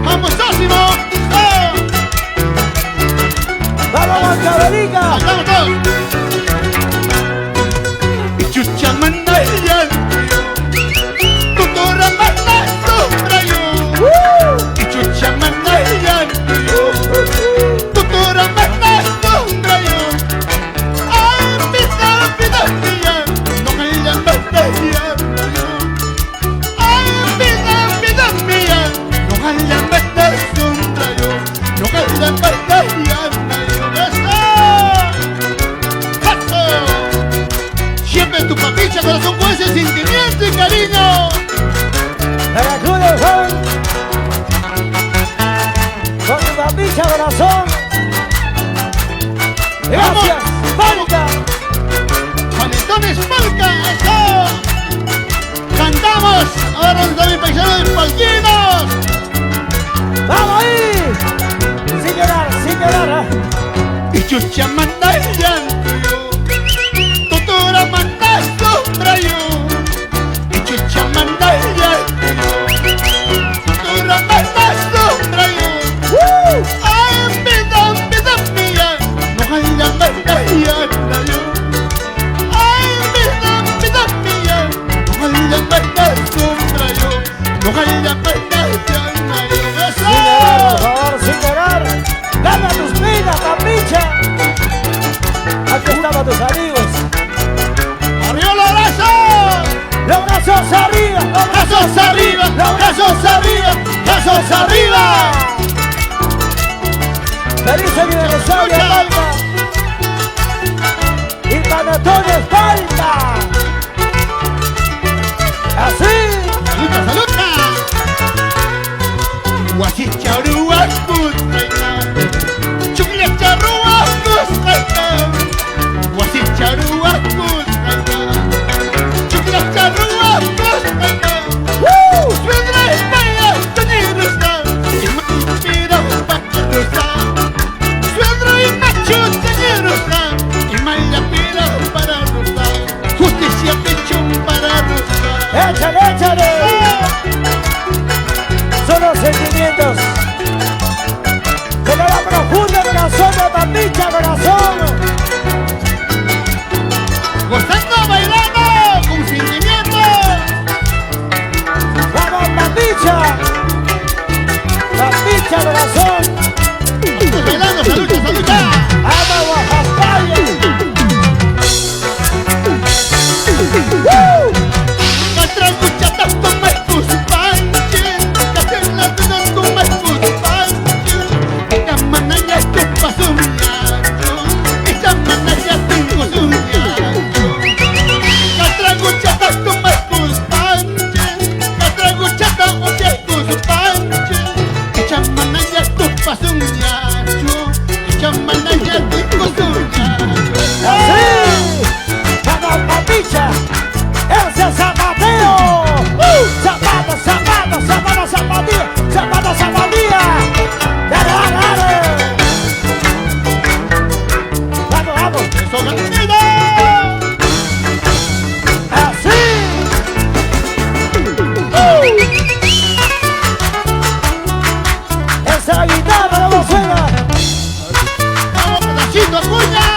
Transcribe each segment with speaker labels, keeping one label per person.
Speaker 1: ¡Vamos, Sósimo! ¡Oh!
Speaker 2: ¡Vamos, Mancabelica!
Speaker 1: ¡Vamos todos! Y chucha manda el llanto, tutora manda el sombrayo. Y chucha manda el llanto, tutora manda el sombrayo. ¡Ay, pida mía! No me llamas de llanto. ¡Ay, pida mía! No me llamas de sombrayo. No me llamas de llanto. Siempre tu papicha, corazón, con ese sentimiento y cariño.
Speaker 2: Veracruz de Juan, con tu papicha, corazón. Gracias, Palca.
Speaker 1: Panetones Palca, eso. Cantamos, ahora nos da mi paisano de Palquinos.
Speaker 2: ¡Vamos ahí! Sin llorar, sin llorar.
Speaker 1: Y chucha manda el llanto, tutora manda el sombrayo. Y chucha manda el llanto, tutora manda el sombrayo. Ay, vida mía, no hay la manda el llanto. Ay, vida mía, no hay la manda el sombrayo. No hay la manda el llanto.
Speaker 2: Sin llorar, por favor, sin llorar. Gana tus vidas, papicha. Aquí estaban tus amigos.
Speaker 1: ¡Arriba los brazos!
Speaker 2: ¡Los brazos arriba! ¡Los
Speaker 1: ¡Brazos arriba!
Speaker 2: ¡Los brazos arriba!
Speaker 1: ¡Brazos arriba!
Speaker 2: ¡Feliz aniversario, Palca! ¡Y Panetones Palca! ¡Así!
Speaker 1: ¡Saluta, saluta! Guasichaurua kustraina, chukla charrua kustraina. Guasicharua kustraina, chukla charrua kustraina. Suegra España, tenerusta, y mira pacarusta. Suegra y macho, tenerusta, y maya pira para rusta. Justicia pecho para rusta.
Speaker 2: ¡Échale, échale! Son los sentimientos de la profunda corazón de papicha, corazón.
Speaker 1: Gozando, bailando, con sentimiento.
Speaker 2: ¡Vamos, papicha! ¡Papicha, corazón!
Speaker 1: Bailando, saluda, saluda.
Speaker 2: ¡Vamos, Guajaspaya!
Speaker 1: Catra cuchatas con marcos panche, catela de con marcos panche. Esta manaya esto pasó un nacho, esta manaya tengo un nacho. Catra cuchatas con marcos panche, catra cuchata o marcos panche. Esta manaya esto pasó un nacho, esta manaya tengo un nacho.
Speaker 2: ¡Así! ¡Vamos, papicha! ¡Ese es zapateo! ¡Zapato, zapato, zapato, zapatilla! ¡Zapato, zapatilla! ¡Dale, dale, dale! ¡Vamos, vamos!
Speaker 1: ¡Eso, Gatinito!
Speaker 2: ¡Así! ¡Esa guitarra no suena!
Speaker 1: ¡Vamos, pedacito, Acuña!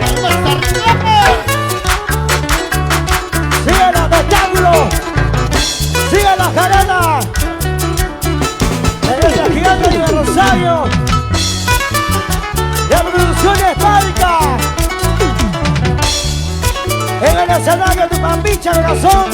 Speaker 1: ¡Vamos arriba!
Speaker 2: ¡Sigue la rectángulo! ¡Sigue la jarana! ¡En esa gigante aniversario! ¡De Producciones Palca! ¡En el escenario de tu papicha, corazón!